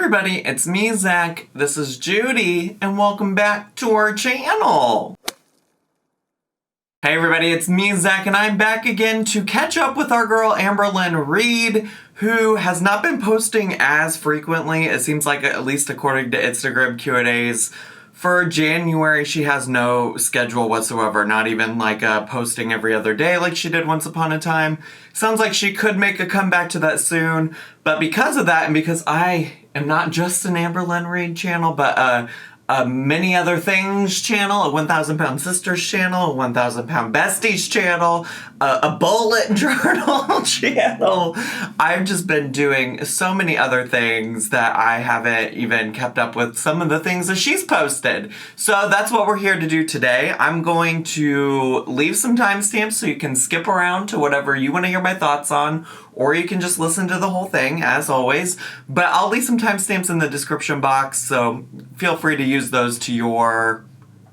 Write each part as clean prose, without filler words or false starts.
everybody, it's me, Zach, this is Judy, and welcome back to our channel. Hey everybody, it's me, Zach, and I'm back again to catch up with our girl Amberlynn Reed, who has not been posting as frequently. It seems like, at least according to Instagram Q&As, for January, she has no schedule whatsoever, not even like posting every other day like she did once upon a time. Sounds like she could make a comeback to that soon, but because of that, and because I am not just an Amberlynn Reed channel, but a Many Other Things channel, a 1,000 Pound Sisters channel, a 1,000 Pound Besties channel, a bullet journal channel. I've just been doing so many other things that I haven't even kept up with some of the things that she's posted. So that's what we're here to do today. I'm going to leave some timestamps so you can skip around to whatever you want to hear my thoughts on, or you can just listen to the whole thing, as always. But I'll leave some timestamps in the description box, so feel free to use those to your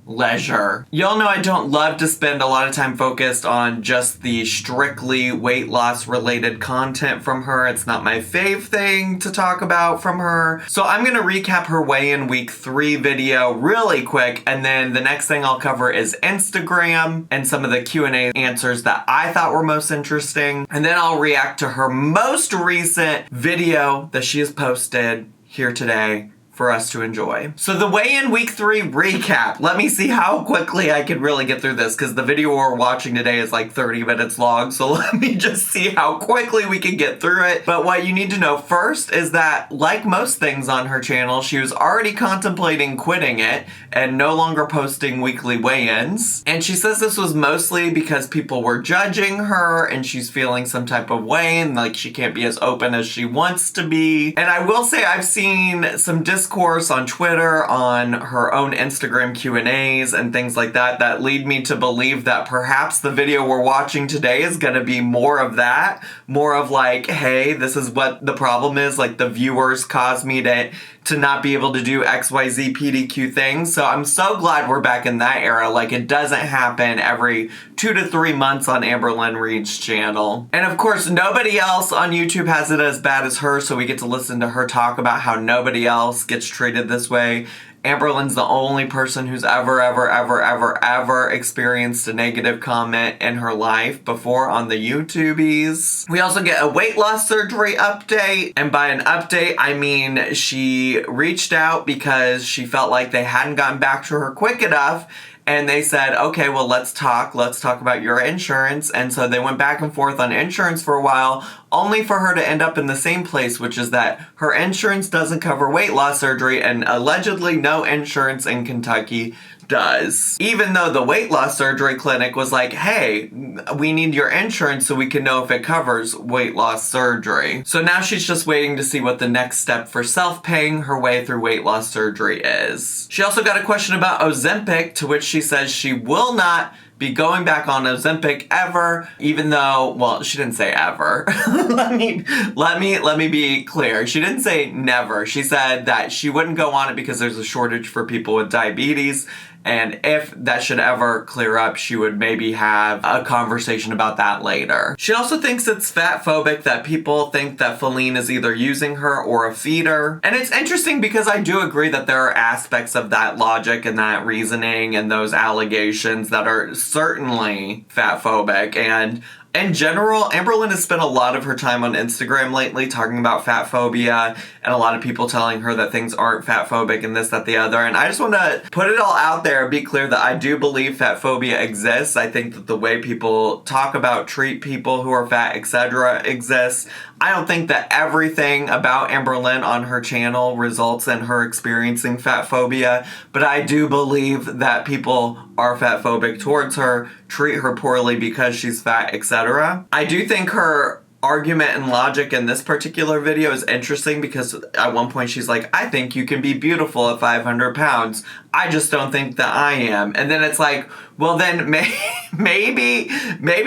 leisure. Y'all know I don't love to spend a lot of time focused on just the strictly weight loss related content from her. It's not my fave thing to talk about from her. So I'm gonna recap her weigh-in week 3 video really quick, and then the next thing I'll cover is Instagram and some of the Q&A answers that I thought were most interesting. And then I'll react to her most recent video that she has posted here today for us to enjoy. So the weigh-in week 3 recap. Let me see how quickly I can really get through this, because the video we're watching today is like 30 minutes long, so let me just see how quickly we can get through it. But what you need to know first is that, like most things on her channel, she was already contemplating quitting it and no longer posting weekly weigh-ins. And she says this was mostly because people were judging her and she's feeling some type of way and like she can't be as open as she wants to be. And I will say I've seen some discourse on Twitter, on her own Instagram Q&As and things like that, that lead me to believe that perhaps the video we're watching today is going to be more of that, more of like, hey, this is what the problem is, like the viewers caused me to not be able to do XYZ PDQ things. So I'm so glad we're back in that era. Like, it doesn't happen every 2 to 3 months on Amberlynn Reed's channel. And of course, nobody else on YouTube has it as bad as her, so we get to listen to her talk about how nobody else gets treated this way. Amberlynn's the only person who's ever experienced a negative comment in her life before on the YouTubies. We also get a weight loss surgery update. And by an update, I mean she reached out because she felt like they hadn't gotten back to her quick enough. And they said, okay, well, let's talk about your insurance. And so they went back and forth on insurance for a while, only for her to end up in the same place, which is that her insurance doesn't cover weight loss surgery, and allegedly no insurance in Kentucky does. Even though the weight loss surgery clinic was like, hey, we need your insurance so we can know if it covers weight loss surgery. So now she's just waiting to see what the next step for self-paying her way through weight loss surgery is. She also got a question about Ozempic, to which she says she will not be going back on Ozempic ever, even though, well, she didn't say ever. let me be clear. She didn't say never. She said that she wouldn't go on it because there's a shortage for people with diabetes. And if that should ever clear up, she would maybe have a conversation about that later. She also thinks it's fat phobic that people think that Feline is either using her or a feeder. And it's interesting because I do agree that there are aspects of that logic and that reasoning and those allegations that are certainly fat phobic. And in general, Amberlynn has spent a lot of her time on Instagram lately talking about fat phobia, and a lot of people telling her that things aren't fat phobic and this, that, the other. And I just want to put it all out there and be clear that I do believe fat phobia exists. I think that the way people talk about, treat people who are fat, etc. exists. I don't think that everything about Amberlynn on her channel results in her experiencing fat phobia, but I do believe that people are fat phobic towards her, treat her poorly because she's fat, etc. I do think her argument and logic in this particular video is interesting because at one point she's like, I think you can be beautiful at 500 pounds. I just don't think that I am. And then it's like, Well, then maybe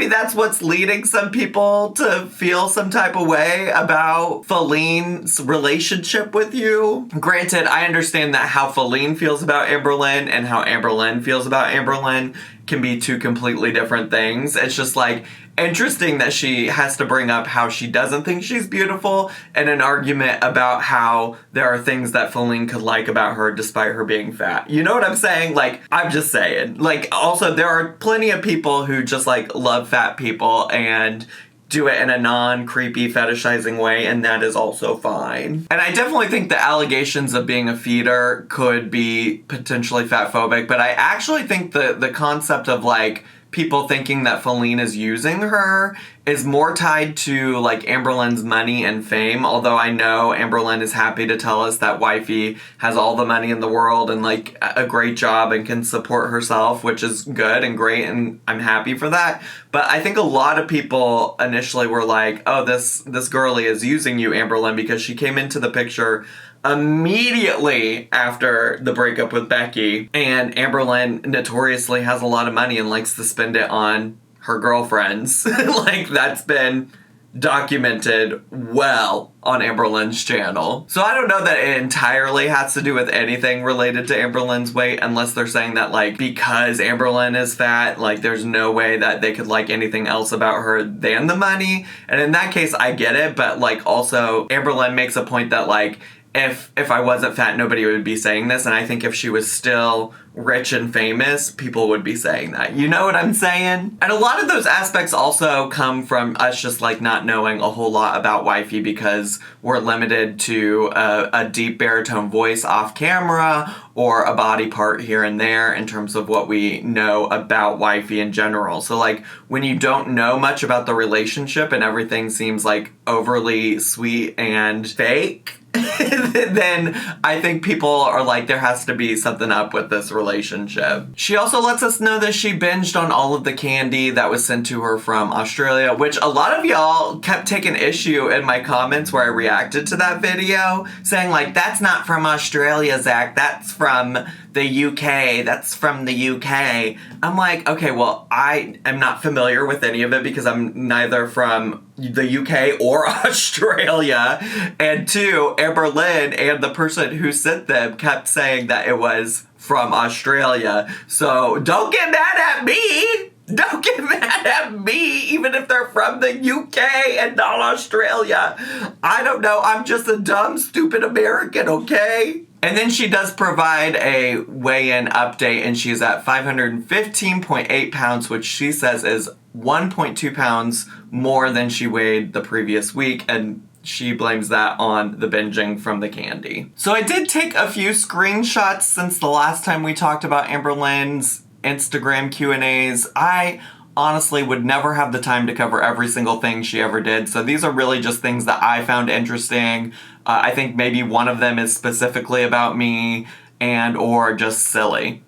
that's what's leading some people to feel some type of way about Feline's relationship with you. Granted, I understand that how Feline feels about Amberlynn and how Amberlynn feels about Amberlynn can be two completely different things. It's just like interesting that she has to bring up how she doesn't think she's beautiful and an argument about how there are things that Feline could like about her despite her being fat. You know what I'm saying? Like, I'm just saying. Like, also, there are plenty of people who just, like, love fat people and do it in a non-creepy fetishizing way, and that is also fine. And I definitely think the allegations of being a feeder could be potentially fatphobic, but I actually think the concept of, like, people thinking that Feline is using her is more tied to, like, Amberlynn's money and fame, although I know Amberlynn is happy to tell us that wifey has all the money in the world and, like, a great job and can support herself, which is good and great, and I'm happy for that. But I think a lot of people initially were like, oh, this girlie is using you, Amberlynn, because she came into the picture immediately after the breakup with Becky, and Amberlynn notoriously has a lot of money and likes to spend it on her girlfriends. Like, that's been documented well on Amberlynn's channel. So I don't know that it entirely has to do with anything related to Amberlynn's weight, unless they're saying that, like, because Amberlynn is fat, like, there's no way that they could like anything else about her than the money. And in that case, I get it, but, like, also Amberlynn makes a point that, like, if I wasn't fat, nobody would be saying this. And I think if she was still rich and famous, people would be saying that. You know what I'm saying? And a lot of those aspects also come from us just, like, not knowing a whole lot about wifey because we're limited to a deep baritone voice off camera or a body part here and there in terms of what we know about wifey in general. So, like, when you don't know much about the relationship and everything seems, like, overly sweet and fake, then I think people are like, there has to be something up with this relationship. She also lets us know that she binged on all of the candy that was sent to her from Australia, which a lot of y'all kept taking issue in my comments where I reacted to that video, saying, like, that's not from Australia, Zach, that's from the UK, that's from the UK. I'm like, okay, well, I am not familiar with any of it because I'm neither from the UK or Australia. And two, Amberlynn and the person who sent them kept saying that it was from Australia. So don't get mad at me. Don't get mad at me, even if they're from the UK and not Australia. I don't know. I'm just a dumb, stupid American, okay? And then she does provide a weigh-in update, and she's at 515.8 pounds, which she says is 1.2 pounds more than she weighed the previous week, and she blames that on the binging from the candy. So I did take a few screenshots since the last time we talked about Amberlynn's Instagram Q&As. I honestly would never have the time to cover every single thing she ever did, so these are really just things that I found interesting. I think maybe one of them is specifically about me and or just silly.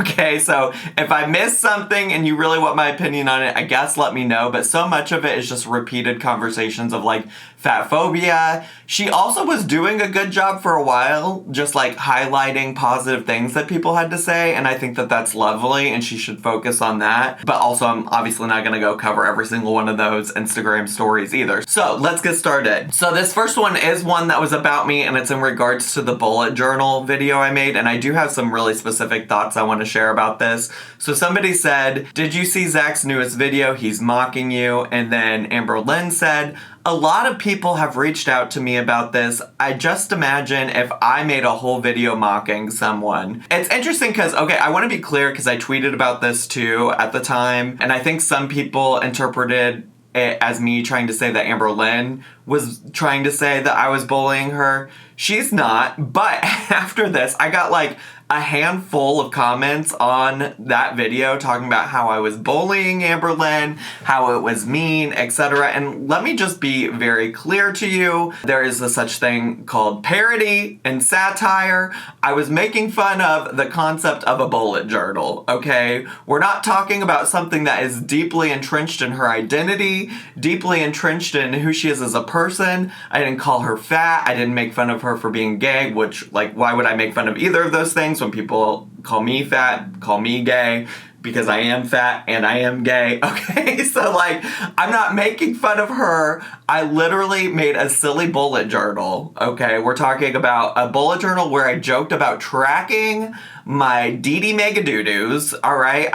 Okay, so if I missed something and you really want my opinion on it, I guess let me know, but so much of it is just repeated conversations of, like, fat phobia. She also was doing a good job for a while, just, like, highlighting positive things that people had to say, and I think that that's lovely, and she should focus on that. But also, I'm obviously not gonna go cover every single one of those Instagram stories either. So, let's get started. So this first one is one that was about me, and it's in regards to the bullet journal video I made, and I do have some really specific thoughts I want to share about this. So somebody said, did you see Zach's newest video? He's mocking you. And then Amberlynn said, a lot of people have reached out to me about this. I just imagine if I made a whole video mocking someone. It's interesting because, okay, I want to be clear because I tweeted about this too at the time, and I think some people interpreted it as me trying to say that Amberlynn was trying to say that I was bullying her. She's not, but after this, I got, like, a handful of comments on that video talking about how I was bullying Amberlynn, how it was mean, etc. And let me just be very clear to you. There is a such thing called parody and satire. I was making fun of the concept of a bullet journal, okay? We're not talking about something that is deeply entrenched in her identity, deeply entrenched in who she is as a person. I didn't call her fat. I didn't make fun of her for being gay, which, like, why would I make fun of either of those things when people call me fat, call me gay? because I am fat and I am gay. Okay, so like, I'm not making fun of her. I literally made a silly bullet journal. Okay, we're talking about a bullet journal where I joked about tracking my DD Megadoodoo's, all right?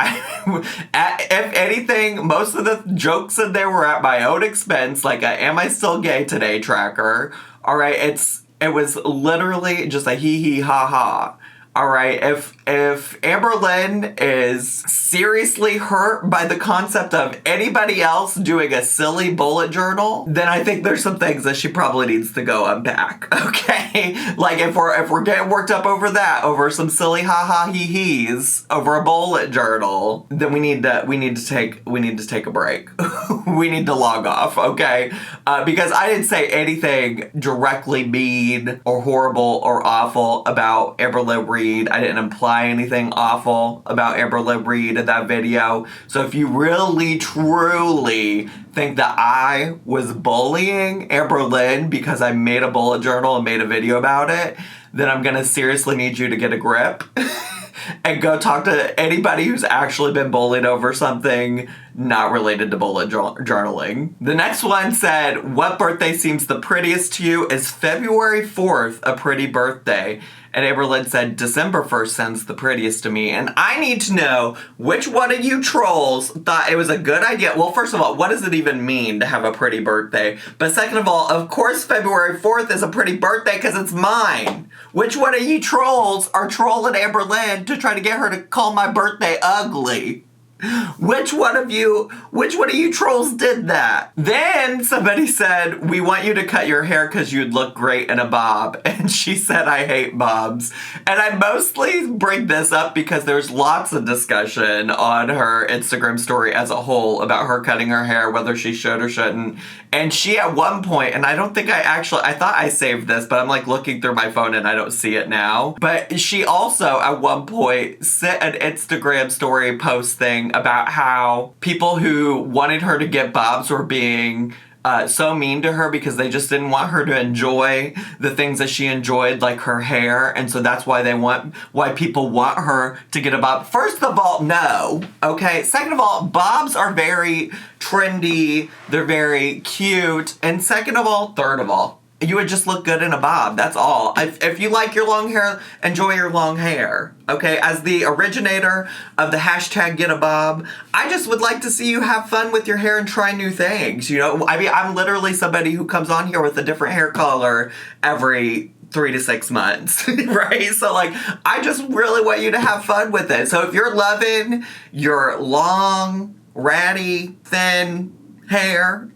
If anything, most of the jokes in there were at my own expense, like a Am I Still Gay Today tracker, all right? It was literally just a hee hee ha ha. All right, if Amberlynn is seriously hurt by the concept of anybody else doing a silly bullet journal, then I think there's some things that she probably needs to go unpack. Okay, like if we're getting worked up over that, over some silly ha ha hee hees over a bullet journal, then we need to take a break. We need to log off. Okay, because I didn't say anything directly mean or horrible or awful about Amberlynn Reed. I didn't imply anything awful about Amberlynn Reed in that video. So if you really, truly think that I was bullying Amberlynn because I made a bullet journal and made a video about it, then I'm gonna seriously need you to get a grip and go talk to anybody who's actually been bullied over something not related to bullet journaling. The next one said, what birthday seems the prettiest to you? Is February 4th a pretty birthday? And Amberlynn said, December 1st sounds the prettiest to me. And I need to know which one of you trolls thought it was a good idea. Well, first of all, what does it even mean to have a pretty birthday? But second of all, of course February 4th is a pretty birthday because it's mine. Which one of you trolls are trolling Amberlynn to try to get her to call my birthday ugly? Which one of you trolls did that? Then somebody said, we want you to cut your hair because you'd look great in a bob. And she said, I hate bobs. And I mostly bring this up because there's lots of discussion on her Instagram story as a whole about her cutting her hair, whether she should or shouldn't. And she at one point, and I don't think I thought I saved this, but I'm like looking through my phone and I don't see it now. But she also at one point sent an Instagram story post thing about how people who wanted her to get bobs were being so mean to her because they just didn't want her to enjoy the things that she enjoyed, like her hair, and so that's why people want her to get a bob. First of all, no, okay? Second of all, bobs are very trendy, they're very cute, and second of all, third of all, you would just look good in a bob, that's all. If you like your long hair, enjoy your long hair, okay? As the originator of the hashtag get a bob, I just would like to see you have fun with your hair and try new things, you know? I mean, I'm literally somebody who comes on here with a different hair color every 3 to 6 months, right? So like, I just really want you to have fun with it. So if you're loving your long, ratty, thin hair,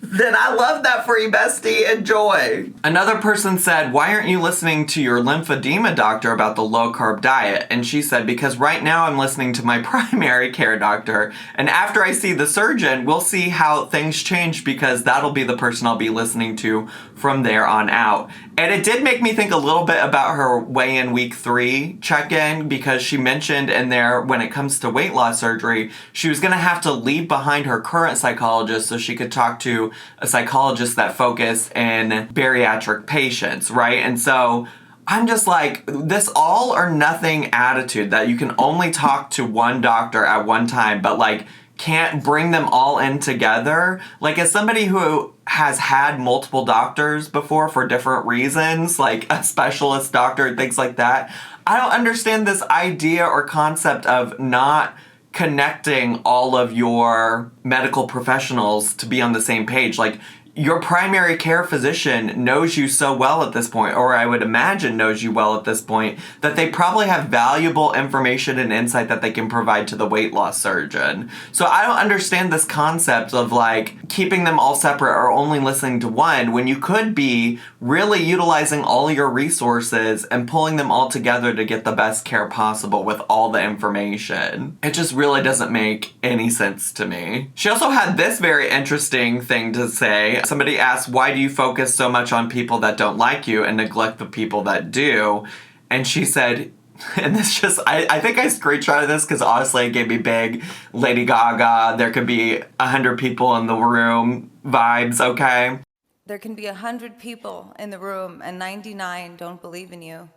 then I love that for you, bestie. Enjoy. Another person said, why aren't you listening to your lymphedema doctor about the low-carb diet? And she said, because right now I'm listening to my primary care doctor, and after I see the surgeon, we'll see how things change because that'll be the person I'll be listening to from there on out. And it did make me think a little bit about her weigh-in week 3 check-in because she mentioned in there when it comes to weight loss surgery, she was going to have to leave behind her current psychologist so she could talk to a psychologist that focused in bariatric patients, right? And so I'm just like, this all or nothing attitude that you can only talk to one doctor at one time, but like can't bring them all in together. Like as somebody who has had multiple doctors before for different reasons, like a specialist doctor and things like that, I don't understand this idea or concept of not connecting all of your medical professionals to be on the same page. Like your primary care physician knows you so well at this point, or I would imagine knows you well at this point, that they probably have valuable information and insight that they can provide to the weight loss surgeon. So I don't understand this concept of like keeping them all separate or only listening to one when you could be really utilizing all your resources and pulling them all together to get the best care possible with all the information. It just really doesn't make any sense to me. She also had this very interesting thing to say. Somebody asked, why do you focus so much on people that don't like you and neglect the people that do? And she said, and this just, I think I screenshotted this because honestly it gave me big Lady Gaga, there could be 100 people in the room vibes, okay? There can be 100 people in the room and 99 don't believe in you.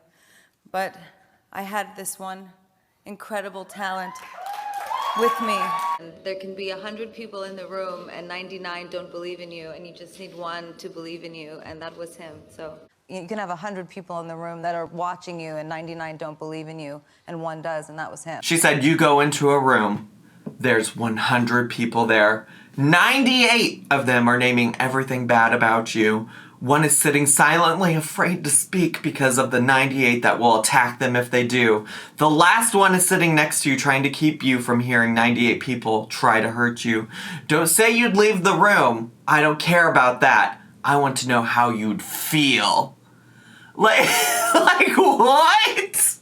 But I had this one incredible talent. with me. There can be 100 people in the room and 99 don't believe in you, and you just need one to believe in you, and that was him. So you can have 100 people in the room that are watching you and 99 don't believe in you, and one does, and that was him. She said you go into a room, there's 100 people there. 98 of them are naming everything bad about you. One is sitting silently afraid to speak because of the 98 that will attack them if they do. The last one is sitting next to you trying to keep you from hearing 98 people try to hurt you. Don't say you'd leave the room. I don't care about that. I want to know how you'd feel. Like what?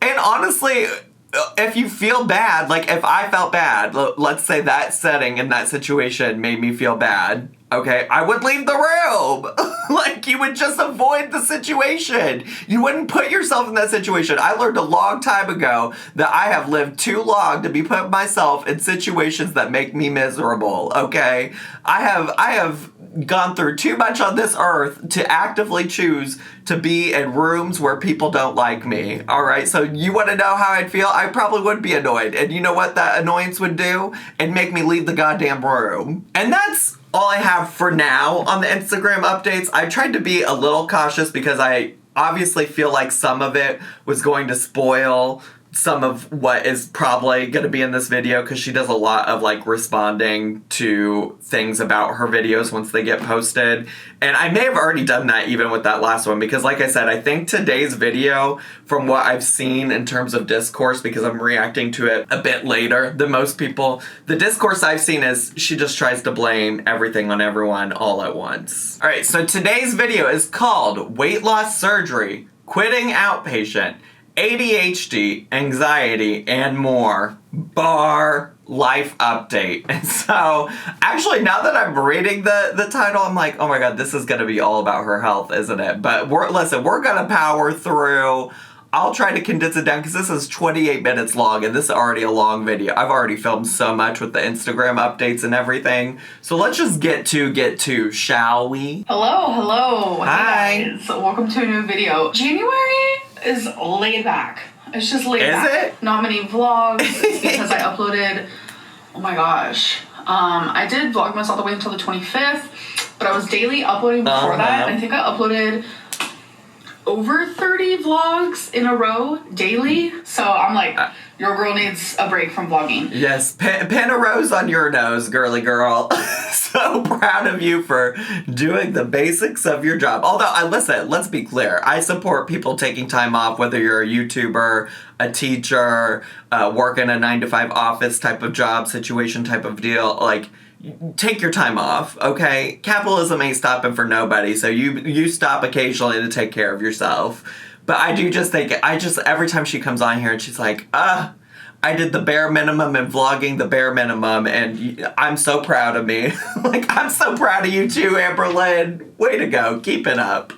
And honestly, if you feel bad, like if I felt bad, let's say that setting in that situation made me feel bad, okay, I would leave the room. Like you would just avoid the situation. You wouldn't put yourself in that situation. I learned a long time ago that I have lived too long to be putting myself in situations that make me miserable, okay? I have gone through too much on this earth to actively choose to be in rooms where people don't like me. All right, so you want to know how I'd feel? I probably would be annoyed. And you know what that annoyance would do? It'd make me leave the goddamn room. And that's all I have for now on the Instagram updates. I tried to be a little cautious because I obviously feel like some of it was going to spoil some of what is probably going to be in this video, because she does a lot of like responding to things about her videos once they get posted. And I may have already done that even with that last one, because like I said, I think today's video, from what I've seen in terms of discourse, because I'm reacting to it a bit later than most people, the discourse I've seen is she just tries to blame everything on everyone all at once. All right, so today's video is called Weight Loss Surgery, Quitting Outpatient, ADHD, anxiety, and more. Bar life update. And so, actually, now that I'm reading the title, I'm like, oh my god, this is gonna be all about her health, isn't it? But we're gonna power through. I'll try to condense it down because this is 28 minutes long and this is already a long video. I've already filmed so much with the Instagram updates and everything. So let's just get to, shall we? Hello. Hi. Hey guys. Welcome to a new video. January is laid back. It's just laid back. Is it? Not many vlogs. It's because I uploaded, oh my gosh. I did Vlogmas all the way until the 25th, but I was daily uploading before that. And I think I uploaded over 30 vlogs in a row daily. So I'm like, your girl needs a break from vlogging. Yes, pin a rose on your nose, girly girl. So proud of you for doing the basics of your job. Although, listen, let's be clear. I support people taking time off, whether you're a YouTuber, a teacher, working a 9-to-5 office type of job, situation type of deal. Like, take your time off, okay? Capitalism ain't stopping for nobody, so you stop occasionally to take care of yourself. But I do just think, every time she comes on here and she's like, I did the bare minimum in vlogging, the bare minimum, and I'm so proud of me. Like, I'm so proud of you too, Amberlynn. Way to go, keep it up.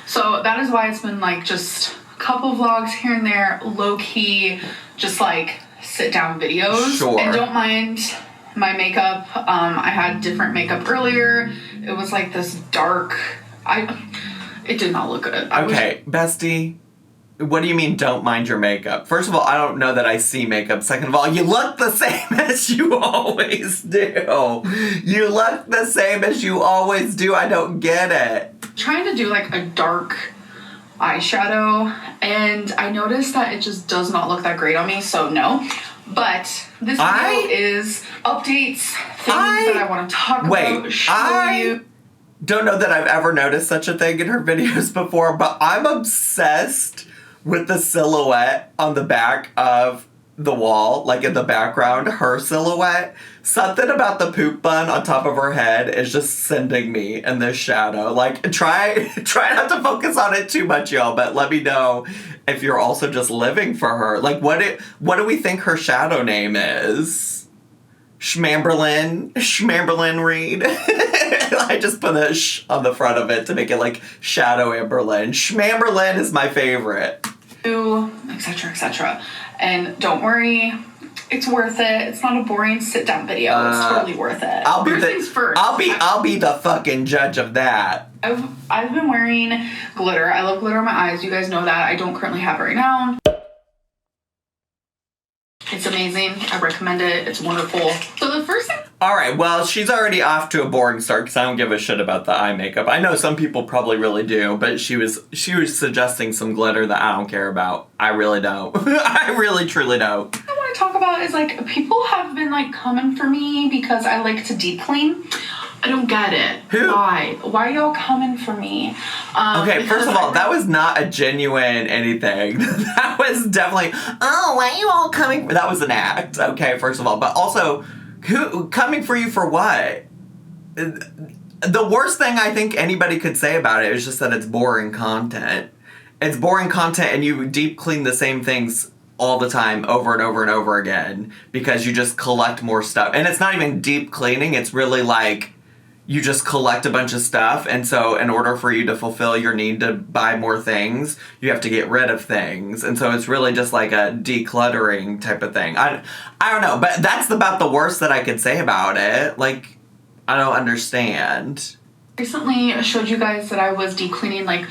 So that is why it's been like just a couple vlogs here and there, low-key, just like sit-down videos. Sure. And don't mind my makeup. I had different makeup earlier. It was like this dark, it did not look good. Okay, bestie, what do you mean don't mind your makeup? First of all, I don't know that I see makeup. Second of all, you look the same as you always do. You look the same as you always do. I don't get it. Trying to do like a dark eyeshadow, and I noticed that it just does not look that great on me, so no. But this video is updates, things that I want to talk about, show you. Don't know that I've ever noticed such a thing in her videos before, but I'm obsessed with the silhouette on the back of the wall, like in the background, her silhouette. Something about the poop bun on top of her head is just sending me in this shadow. Like, try not to focus on it too much, y'all, but let me know if you're also just living for her. Like, what do we think her shadow name is? Amberlynn Reed. I just put a sh on the front of it to make it like Shadow Amberlynn. Amberlynn is my favorite. Etc., etc. And don't worry, it's worth it. It's not a boring sit-down video. It's totally worth it. I'll be the fucking judge of that. I've been wearing glitter. I love glitter on my eyes. You guys know that. I don't currently have it right now. It's amazing. I recommend it. It's wonderful. So the first thing... All right, well, she's already off to a boring start because I don't give a shit about the eye makeup. I know some people probably really do, but she was suggesting some glitter that I don't care about. I really don't. I really, truly don't. What I want to talk about is, like, people have been, like, coming for me because I like to deep clean. I don't get it. Who? Why? Why are y'all coming for me? Okay, first of all, that was not a genuine anything. That was definitely, oh, why are you all coming? That was an act, okay, first of all. But also, who coming for you for what? The worst thing I think anybody could say about it is just that it's boring content. It's boring content and you deep clean the same things all the time, over and over and over again, because you just collect more stuff. And it's not even deep cleaning, it's really like, you just collect a bunch of stuff, and so in order for you to fulfill your need to buy more things, you have to get rid of things. And so it's really just like a decluttering type of thing. I don't know, but that's about the worst that I could say about it. Like, I don't understand. Recently, I showed you guys that I was deep cleaning, like,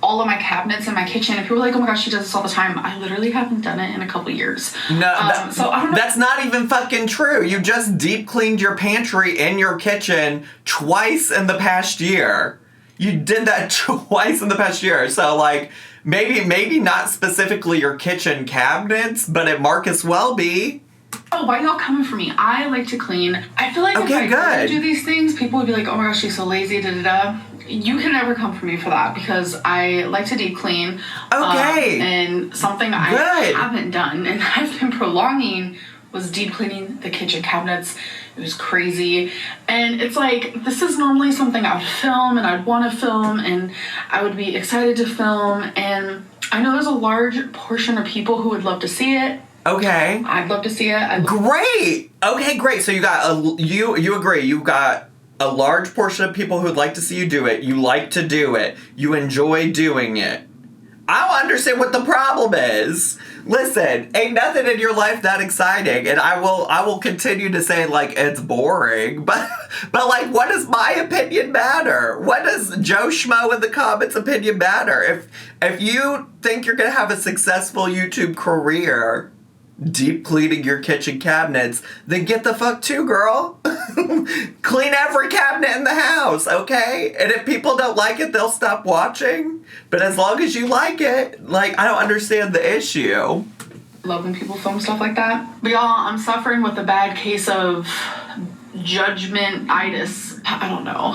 all of my cabinets in my kitchen, and people were like, oh my gosh, she does this all the time. I literally haven't done it in a couple years. No, so I don't know. That's not even fucking true. You just deep cleaned your pantry in your kitchen twice in the past year. You did that twice in the past year. So, like, maybe not specifically your kitchen cabinets, but it might as well be. Oh, why y'all coming for me? I like to clean. I feel like if I didn't do these things, people would be like, oh my gosh, she's so lazy, da-da-da. You can never come for me for that because I like to deep clean. Okay. And something I haven't done and I've been prolonging was deep cleaning the kitchen cabinets. It was crazy. And it's like, this is normally something I would film and I'd want to film and I would be excited to film. And I know there's a large portion of people who would love to see it. Okay. I'd love to see it. Great. Okay, great. So you got you agree. You got a large portion of people who'd like to see you do it. You like to do it. You enjoy doing it. I don't understand what the problem is. Listen, ain't nothing in your life that exciting, and I will continue to say, like, it's boring, but like, what does my opinion matter? What does Joe Schmo in the comments opinion matter? If you think you're gonna have a successful YouTube career deep cleaning your kitchen cabinets, then get the fuck to, girl. Clean every cabinet in the house, okay? And if people don't like it, they'll stop watching. But as long as you like it, like, I don't understand the issue. Love when people film stuff like that. But y'all, I'm suffering with a bad case of judgment-itis. I don't know.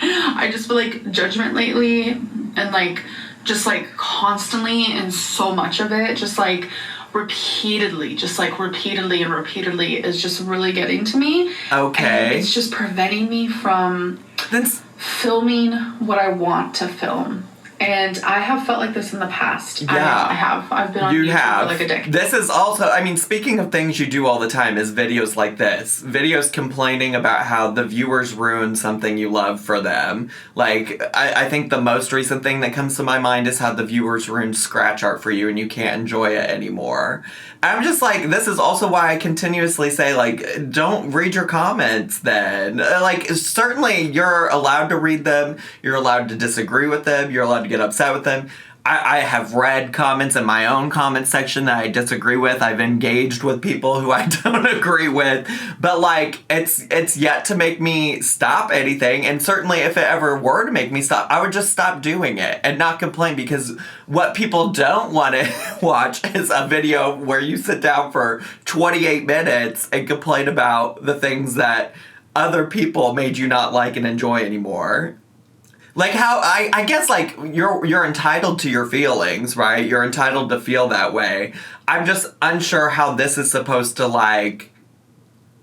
I just feel like judgment lately and like just like constantly and so much of it, just like repeatedly is just really getting to me. Okay. And it's just preventing me from filming what I want to film. And I have felt like this in the past. Yeah. I have. I've been on YouTube for like a decade. This is also, I mean, speaking of things you do all the time, is videos like this. Videos complaining about how the viewers ruin something you love for them. Like, I think the most recent thing that comes to my mind is how the viewers ruined scratch art for you and you can't enjoy it anymore. I'm just like, this is also why I continuously say, like, don't read your comments then. Like, certainly you're allowed to read them. You're allowed to disagree with them. You're allowed to get upset with them. I have read comments in my own comment section that I disagree with. I've engaged with people who I don't agree with. But, like, it's yet to make me stop anything. And certainly if it ever were to make me stop, I would just stop doing it and not complain, because what people don't want to watch is a video where you sit down for 28 minutes and complain about the things that other people made you not like and enjoy anymore. Like, how, I guess, like, you're entitled to your feelings, right? You're entitled to feel that way. I'm just unsure how this is supposed to, like,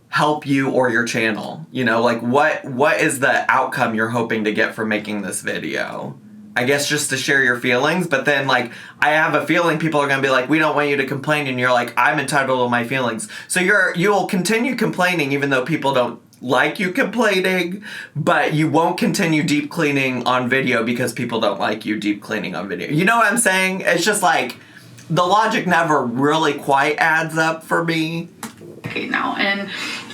help you or your channel. You know, like, what is the outcome you're hoping to get from making this video? I guess just to share your feelings, but then, like, I have a feeling people are gonna be like, we don't want you to complain, and you're like, I'm entitled to my feelings. So you'll continue complaining even though people don't like you complaining, but you won't continue deep cleaning on video because people don't like you deep cleaning on video. You know what I'm saying? It's just like, the logic never really quite adds up for me. Okay, now, and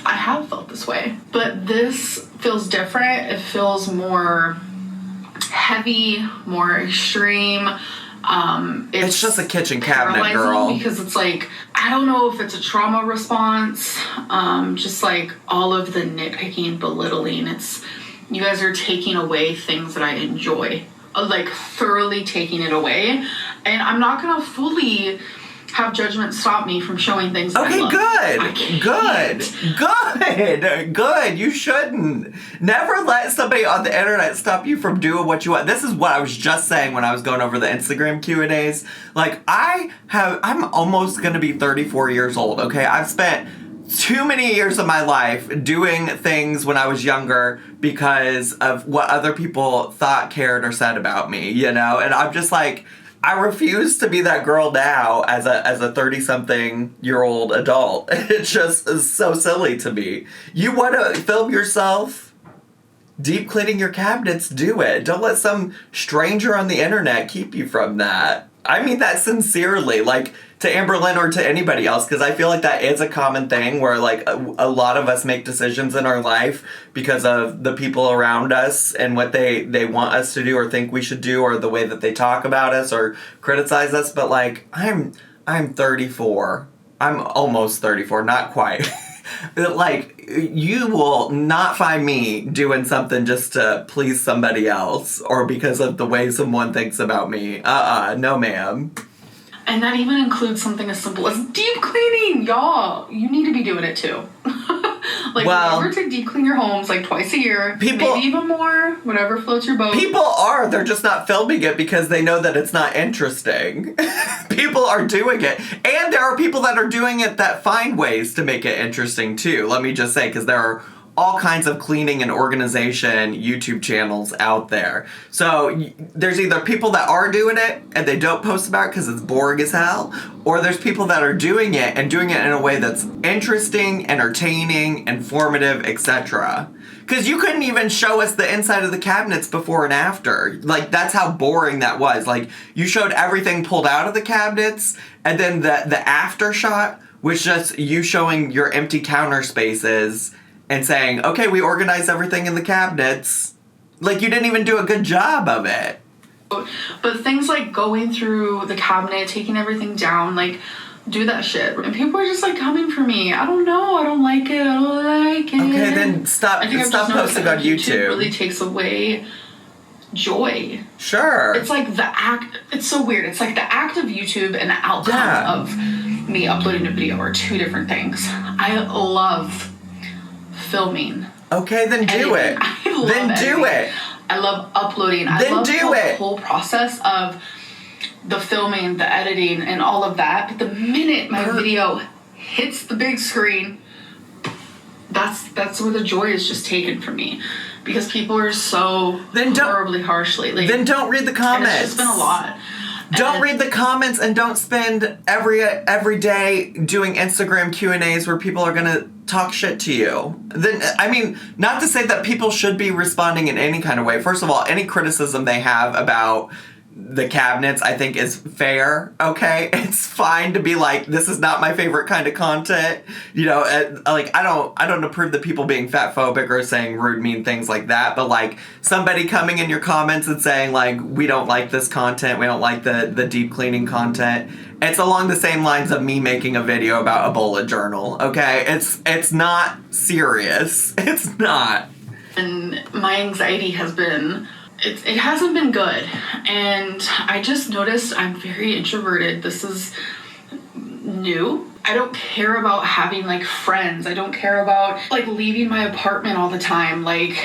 I have felt this way, but this feels different. It feels more heavy, more extreme. It's just a kitchen cabinet, girl. Because it's like, I don't know if it's a trauma response, just like all of the nitpicking, belittling. You guys are taking away things that I enjoy, like thoroughly taking it away. And I'm not going to fully have judgment stop me from showing things that I love. Good. You shouldn't. Never let somebody on the internet stop you from doing what you want. This is what I was just saying when I was going over the Instagram Q&As. Like, I'm almost going to be 34 years old, okay? I've spent too many years of my life doing things when I was younger because of what other people thought, cared, or said about me, you know? And I'm just like, I refuse to be that girl now as a 30-something-year-old adult. It just is so silly to me. You want to film yourself deep cleaning your cabinets, do it. Don't let some stranger on the internet keep you from that. I mean that sincerely, like, to Amberlynn or to anybody else, because I feel like that is a common thing where, like, a lot of us make decisions in our life because of the people around us and what they want us to do or think we should do or the way that they talk about us or criticize us. But, like, I'm 34. I'm almost 34, not quite. Like, you will not find me doing something just to please somebody else or because of the way someone thinks about me. No ma'am. And that even includes something as simple as deep cleaning. Y'all, you need to be doing it too. Like, remember to deep clean your homes like twice a year. Maybe even more, whatever floats your boat. People are. They're just not filming it because they know that it's not interesting. People are doing it. And there are people that are doing it that find ways to make it interesting too. Let me just say, because there are all kinds of cleaning and organization YouTube channels out there. So there's either people that are doing it and they don't post about it because it's boring as hell, or there's people that are doing it and doing it in a way that's interesting, entertaining, informative, etc. Because you couldn't even show us the inside of the cabinets before and after. Like, that's how boring that was. Like, you showed everything pulled out of the cabinets, and then the after shot was just you showing your empty counter spaces and saying, okay, we organized everything in the cabinets. Like, you didn't even do a good job of it. But things like going through the cabinet, taking everything down, like, do that shit. And people are just, like, coming for me. I don't know. I don't like it. Okay, then stop posting on YouTube. Really takes away joy. Sure. It's like the act. It's so weird. It's like the act of YouTube and the outcome of me uploading a video are two different things. I love filming. Okay, then do it. I love uploading. I love the whole process of the filming, the editing, and all of that. But the minute my video hits the big screen, that's where the joy is just taken from me. Because people are so horribly harsh lately. Then don't read the comments. And it's just been a lot. Don't read the comments and don't spend every day doing Instagram Q&As where people are going to talk shit to you. Then, I mean, not to say that people should be responding in any kind of way. First of all, any criticism they have about the cabinets, I think, is fair, okay? It's fine to be like, this is not my favorite kind of content. You know, like, I don't approve the people being fat phobic or saying rude, mean things like that, but, like, somebody coming in your comments and saying, like, we don't like this content, we don't like the deep cleaning content, it's along the same lines of me making a video about a bullet journal, okay? It's not serious. It's not. And my anxiety has been... It hasn't been good, and I just noticed I'm very introverted. This is new. I don't care about having, like, friends. I don't care about, like, leaving my apartment all the time. Like,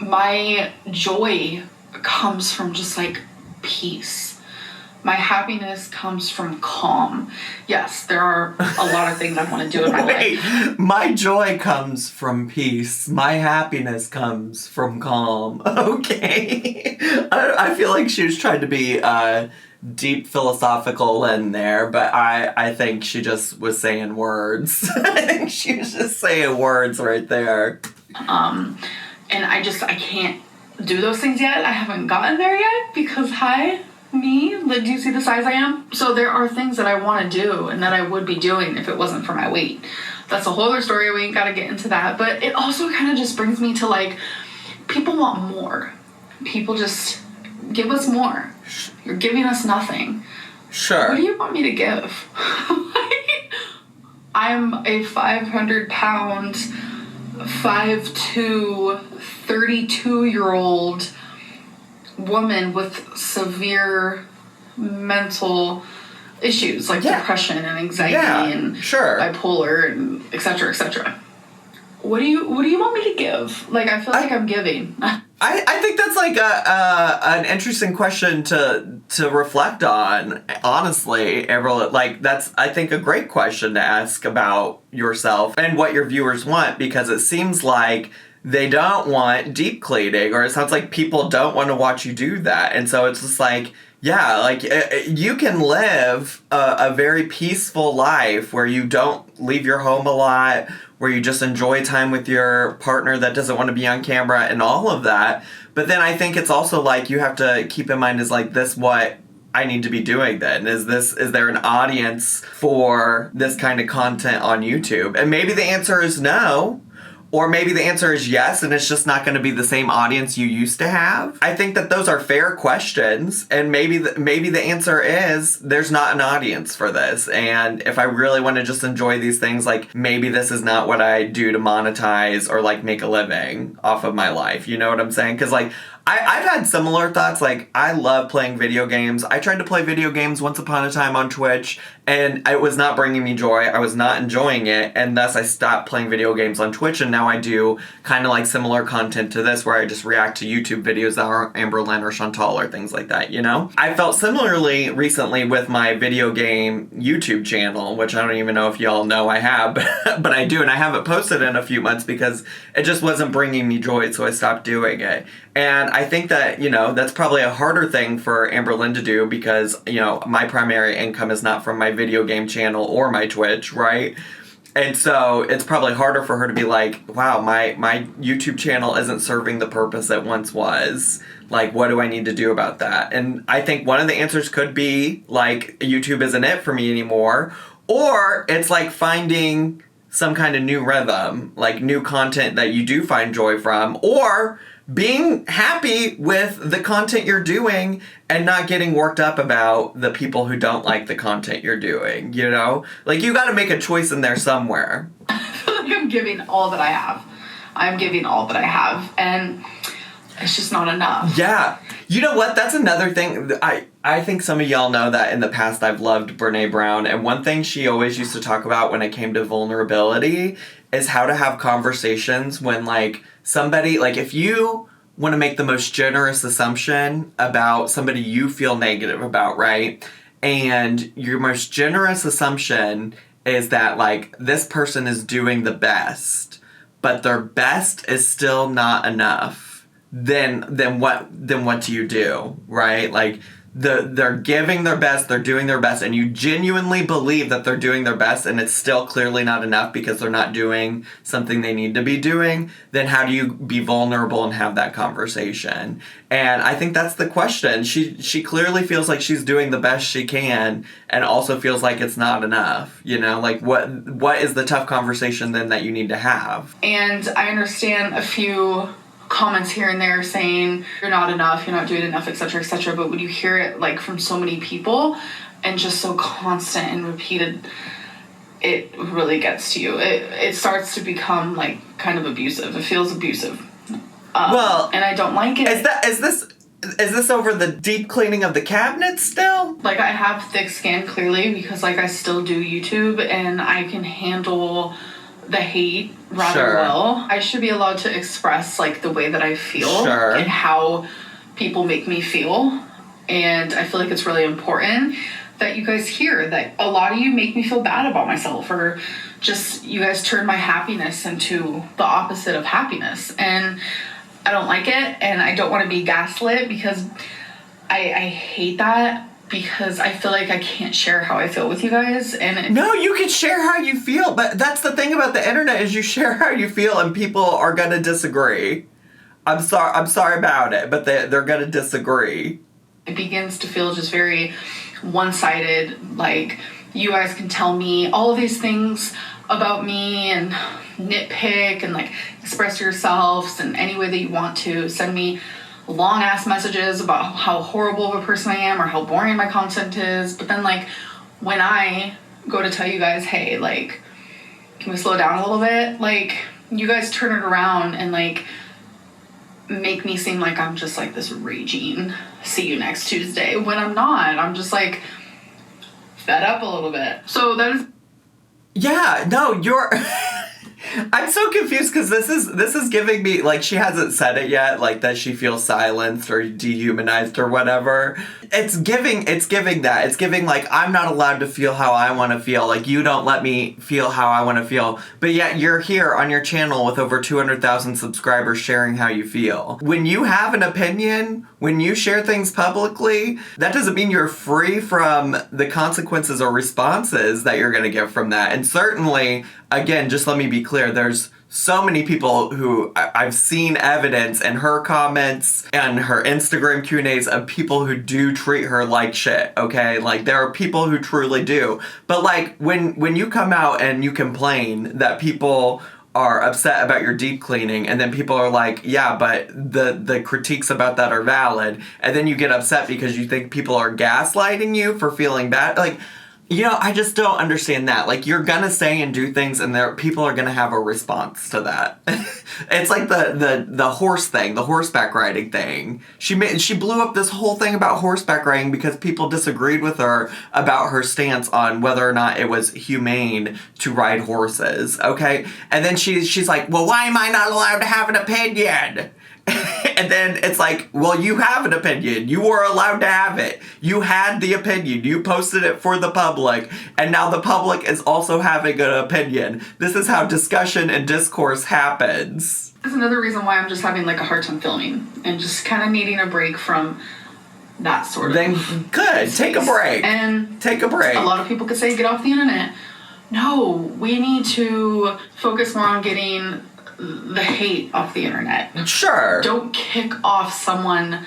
my joy comes from just, like, peace. My happiness comes from calm. Yes, there are a lot of things I want to do in my life. My joy comes from peace. My happiness comes from calm. Okay. I feel like she was trying to be deep philosophical in there, but I think she just was saying words. I think she was just saying words right there. And I can't do those things yet. I haven't gotten there yet because me, like, do you see the size I am? So there are things that I want to do and that I would be doing if it wasn't for my weight. That's a whole other story. We ain't got to get into that. But it also kind of just brings me to, like, people want more. People just give us more. You're giving us nothing. Sure. What do you want me to give? I'm a 500-pound, 5'2", 32-year-old woman with severe mental issues like depression and anxiety and bipolar and et cetera, et cetera. What do you want me to give? Like, I feel like I'm giving. I think that's like an interesting question to reflect on, honestly, Amberlynn. Like, that's, I think, a great question to ask about yourself and what your viewers want, because it seems like they don't want deep cleaning, or it sounds like people don't want to watch you do that. And so it's just like, yeah, like, you can live a very peaceful life where you don't leave your home a lot, where you just enjoy time with your partner that doesn't want to be on camera and all of that. But then I think it's also like you have to keep in mind, is like, this what I need to be doing then? Is there an audience for this kind of content on YouTube? And maybe the answer is no. Or maybe the answer is yes, and it's just not going to be the same audience you used to have. I think that those are fair questions, and maybe the answer is there's not an audience for this. And if I really want to just enjoy these things, like, maybe this is not what I do to monetize or like make a living off of my life. You know what I'm saying? Because like, I've had similar thoughts. Like, I love playing video games. I tried to play video games once upon a time on Twitch, and it was not bringing me joy. I was not enjoying it, and thus I stopped playing video games on Twitch, and now I do kind of like similar content to this, where I just react to YouTube videos that are Amberlynn or Chantal or things like that, you know? I felt similarly recently with my video game YouTube channel, which I don't even know if y'all know I have, but I do, and I haven't posted in a few months because it just wasn't bringing me joy, so I stopped doing it. And I think that, you know, that's probably a harder thing for Amberlynn to do because, you know, my primary income is not from my video game channel or my Twitch, right? And so it's probably harder for her to be like, wow, my YouTube channel isn't serving the purpose it once was. Like, what do I need to do about that? And I think one of the answers could be, like, YouTube isn't it for me anymore. Or it's like finding some kind of new rhythm, like new content that you do find joy from, or being happy with the content you're doing and not getting worked up about the people who don't like the content you're doing, you know? Like, you gotta make a choice in there somewhere. I feel like I'm giving all that I have. I'm giving all that I have, and it's just not enough. Yeah. You know what? That's another thing. I think some of y'all know that in the past I've loved Brene Brown, and one thing she always used to talk about when it came to vulnerability is how to have conversations when, like, somebody, like, if you want to make the most generous assumption about somebody you feel negative about, right? And your most generous assumption is that, like, this person is doing the best, but their best is still not enough. Then what do you do, right? Like, they're giving their best, they're doing their best, and you genuinely believe that they're doing their best, and it's still clearly not enough because they're not doing something they need to be doing, then how do you be vulnerable and have that conversation? And I think that's the question. She clearly feels like she's doing the best she can, and also feels like it's not enough, you know? Like, what is the tough conversation then that you need to have? And I understand a few comments here and there saying you're not enough, you're not doing enough, etc., but when you hear it, like, from so many people and just so constant and repeated, it really gets to you. It starts to become, like, kind of abusive. It feels abusive. Well, and I don't like it. Is this over the deep cleaning of the cabinets still? Like, I have thick skin, clearly, because, like, I still do YouTube, and I can handle the hate rather well. I should be allowed to express, like, the way that I feel and how people make me feel. And I feel like it's really important that you guys hear that a lot of you make me feel bad about myself, or just you guys turn my happiness into the opposite of happiness. And I don't like it, and I don't want to be gaslit because I hate that. Because I feel like I can't share how I feel with you guys. And no, you can share how you feel, but that's the thing about the internet is you share how you feel and people are gonna disagree. I'm sorry about it, but they're gonna disagree. It begins to feel just very one-sided. Like, you guys can tell me all of these things about me and nitpick and, like, express yourselves in any way that you want to. Send me long ass messages about how horrible of a person I am or how boring my content is. But then like when I go to tell you guys, hey, like, can we slow down a little bit? Like, you guys turn it around and like make me seem like I'm just like this raging see you next Tuesday, when I'm not. I'm just like fed up a little bit. So that is... Yeah, no, you're... I'm so confused because this is giving me, like, she hasn't said it yet, like, that she feels silenced or dehumanized or whatever. It's giving that. It's giving, like, I'm not allowed to feel how I want to feel. Like, you don't let me feel how I want to feel. But yet you're here on your channel with over 200,000 subscribers sharing how you feel. When you have an opinion, when you share things publicly, that doesn't mean you're free from the consequences or responses that you're going to get from that. And certainly, again, just let me be clear, there's so many people who I've seen evidence in her comments and her Instagram Q&As of people who do treat her like shit, okay? Like, there are people who truly do. But, like, when you come out and you complain that people are upset about your deep cleaning, and then people are like, yeah, but the critiques about that are valid, and then you get upset because you think people are gaslighting you for feeling bad, like... You know, I just don't understand that. Like, you're gonna say and do things, and people are gonna have a response to that. It's like the horse thing, the horseback riding thing. She blew up this whole thing about horseback riding because people disagreed with her about her stance on whether or not it was humane to ride horses. Okay, and then she's like, well, why am I not allowed to have an opinion? And then it's like, well, you have an opinion. You were allowed to have it. You had the opinion. You posted it for the public. And now the public is also having an opinion. This is how discussion and discourse happens. That's another reason why I'm just having like a hard time filming and just kind of needing a break from that sort of... Then good. space. Take a break. And take a break. A lot of people could say, get off the internet. No, we need to focus more on getting the hate off the internet. Sure. Don't kick off someone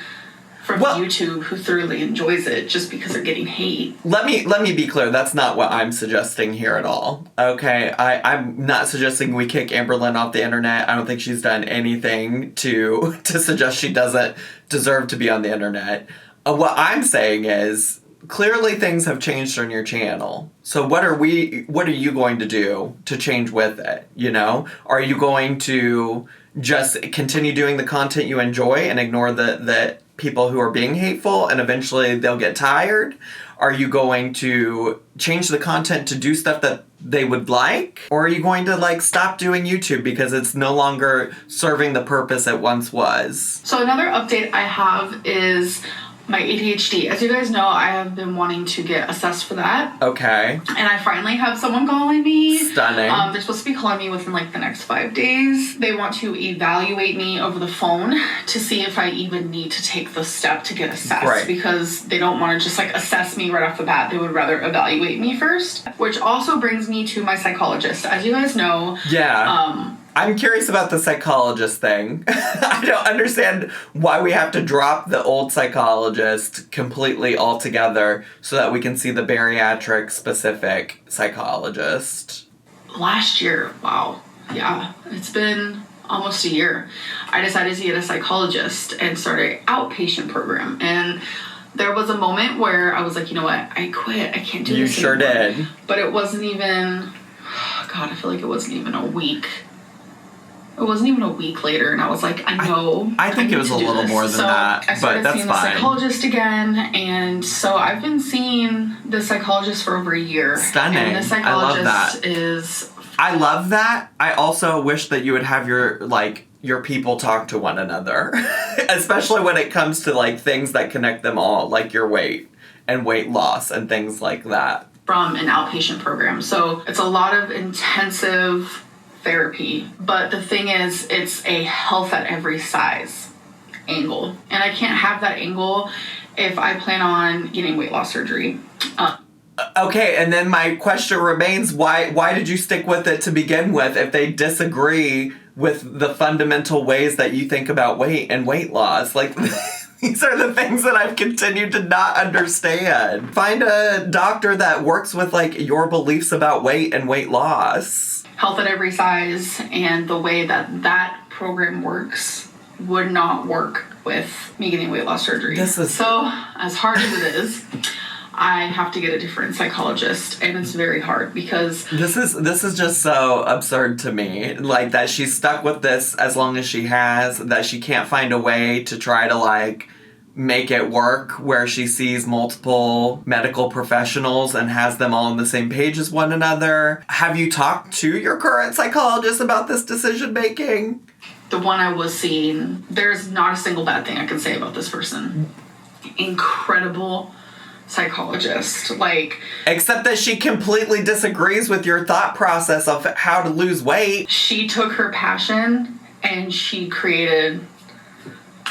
from YouTube who thoroughly enjoys it just because they're getting hate. Let me be clear, that's not what I'm suggesting here at all. Okay, I'm not suggesting we kick Amberlynn off the internet. I don't think she's done anything to suggest she doesn't deserve to be on the internet. What I'm saying is, clearly things have changed on your channel. So what are you going to do to change with it, you know? Are you going to just continue doing the content you enjoy and ignore the people who are being hateful and eventually they'll get tired? Are you going to change the content to do stuff that they would like? Or are you going to, like, stop doing YouTube because it's no longer serving the purpose it once was? So another update I have is my ADHD. As you guys know, I have been wanting to get assessed for that. Okay. And I finally have someone calling me. Stunning. They're supposed to be calling me within like the next 5 days. They want to evaluate me over the phone to see if I even need to take the step to get assessed. Right. Because they don't want to just like assess me right off the bat. They would rather evaluate me first. Which also brings me to my psychologist. As you guys know. Yeah. I'm curious about the psychologist thing. I don't understand why we have to drop the old psychologist completely altogether so that we can see the bariatric specific psychologist. Last year, wow. Yeah, it's been almost a year. I decided to get a psychologist and start an outpatient program. And there was a moment where I was like, you know what? I quit. I can't do this You sure anymore. did. But it wasn't even... God, I feel like it wasn't even a week. It wasn't even a week later, and I was like, I know. I think it was a little more than that, but that's fine. I started seeing the psychologist again, and so I've been seeing the psychologist for over a year. Stunning. And the psychologist I love that. is... I love that. I also wish that you would have your people talk to one another, especially when it comes to, like, things that connect them all, like your weight and weight loss and things like that. From an outpatient program. So it's a lot of intensive therapy, but the thing is, it's a health at every size angle, and I can't have that angle if I plan on getting weight loss surgery. Okay, and then my question remains, why did you stick with it to begin with if they disagree with the fundamental ways that you think about weight and weight loss? Like, these are the things that I've continued to not understand. Find a doctor that works with, like, your beliefs about weight and weight loss. Health at every size, and the way that program works would not work with me getting weight loss surgery. This is so, as hard as it is, I have to get a different psychologist, and it's very hard because this is just so absurd to me. Like, that she's stuck with this as long as she has, that she can't find a way to try to, like, make it work where she sees multiple medical professionals and has them all on the same page as one another. Have you talked to your current psychologist about this decision making? The one I was seeing, there's not a single bad thing I can say about this person. Incredible psychologist, like, except that she completely disagrees with your thought process of how to lose weight. She took her passion and she created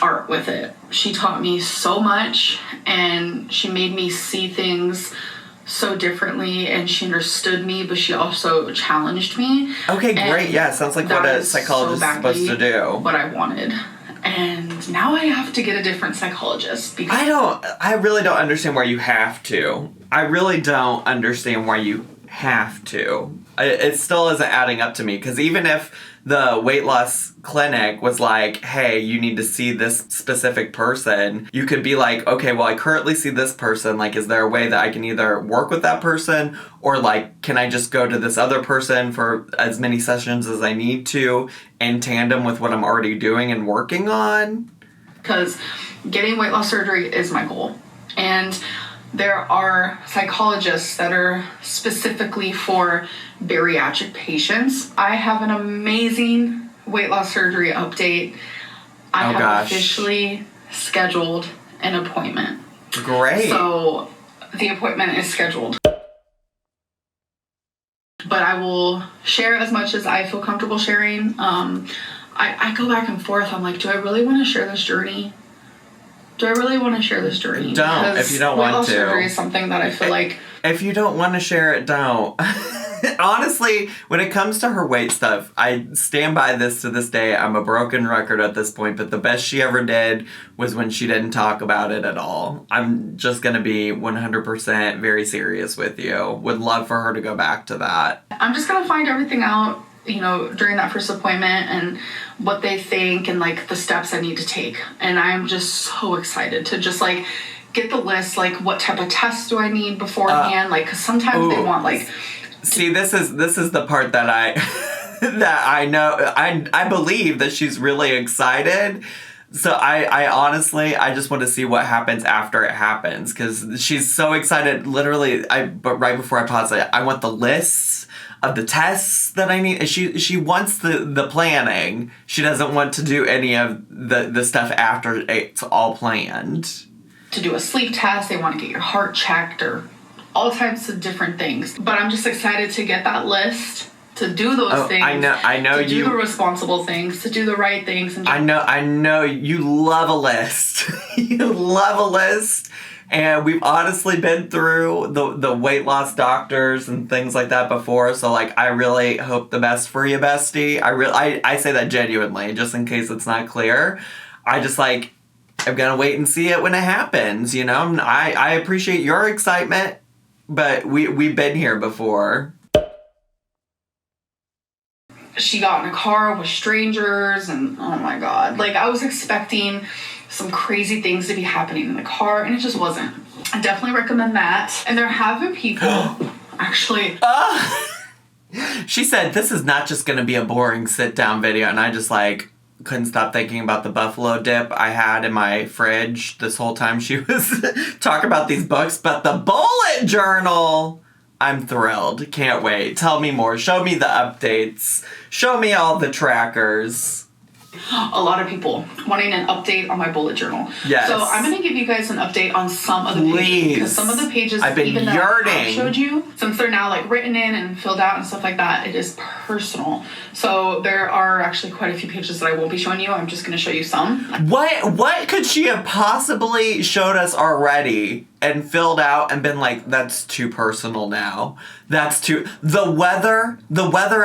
art with it. She taught me so much, and she made me see things so differently, and she understood me, but she also challenged me. Okay, great. Yeah, sounds like what a psychologist is supposed to do. What I wanted. And now I have to get a different psychologist because I really don't understand why you have to. I really don't understand why you have to. It still isn't adding up to me, because even if the weight loss clinic was like, hey, you need to see this specific person, you could be like, okay, well, I currently see this person. Like, is there a way that I can either work with that person, or, like, can I just go to this other person for as many sessions as I need to in tandem with what I'm already doing and working on? Because getting weight loss surgery is my goal. And there are psychologists that are specifically for bariatric patients. I have an amazing weight loss surgery update. I have officially scheduled an appointment. Great. So the appointment is scheduled. But I will share as much as I feel comfortable sharing. I go back and forth. I'm like, do I really want to share this journey? Don't, if you don't want to. Weight loss surgery is something that I feel like... If you don't want to share it, don't. Honestly, when it comes to her weight stuff, I stand by this to this day. I'm a broken record at this point, but the best she ever did was when she didn't talk about it at all. I'm just going to be 100% very serious with you. Would love for her to go back to that. I'm just going to find everything out, you know, during that first appointment, and what they think, and, like, the steps I need to take. And I'm just so excited to just, like, get the list, like, what type of tests do I need beforehand? Like, because sometimes they want, like... See, this is the part that I know, I believe that she's really excited. So I honestly, I just want to see what happens after it happens, because she's so excited. Literally, but right before I pause it, I want the lists of the tests that I need. She wants the planning. She doesn't want to do any of the stuff after it's all planned. To do a sleep test, they want to get your heart checked, or all types of different things. But I'm just excited to get that list, to do those things. I know to do the responsible things, to do the right things. And I know you love a list. You love a list. And we've honestly been through the weight loss doctors and things like that before. So, like, I really hope the best for you, bestie. I say that genuinely, just in case it's not clear. I just, like, I'm gonna wait and see it when it happens, you know? I appreciate your excitement, but we've been here before. She got in a car with strangers, and oh my god. Like, I was expecting some crazy things to be happening in the car, and it just wasn't. I definitely recommend that. And there have been people, actually... She said, this is not just gonna be a boring sit-down video, and I just, like, couldn't stop thinking about the buffalo dip I had in my fridge this whole time she was talking about these books. But the bullet journal, I'm thrilled. Can't wait. Tell me more. Show me the updates. Show me all the trackers. A lot of people wanting an update on my bullet journal. Yes. So I'm going to give you guys an update on some of the pages. Because some of the pages, I've been even yearning. that I showed you, since they're now, like, written in and filled out and stuff like that, it is personal. So there are actually quite a few pages that I won't be showing you. I'm just going to show you some. What could she have possibly showed us already and filled out and been like, that's too personal now? That's too... The weather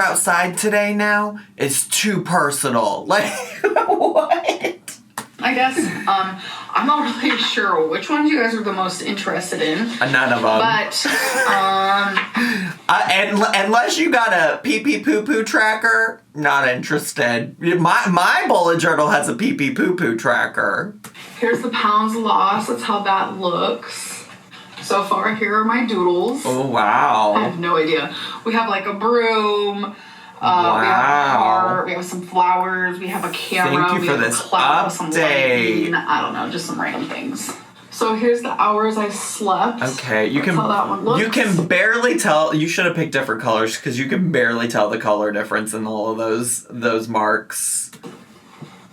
outside today now is too personal. Like, what? I guess, I'm not really sure which ones you guys are the most interested in. None of them. But, Unless you got a pee-pee poo-poo tracker, not interested. My bullet journal has a pee-pee poo-poo tracker. Here's the pounds lost. That's how that looks. So far, here are my doodles. Oh, wow. I have no idea. We have like a broom. Wow. We have a car. We have some flowers. We have a camera. Thank you for this cloud, some update. lighting. I don't know, just some random things. So here's the hours I slept. Okay, That's how that one looks. You can barely tell. You should have picked different colors because you can barely tell the color difference in all of those marks.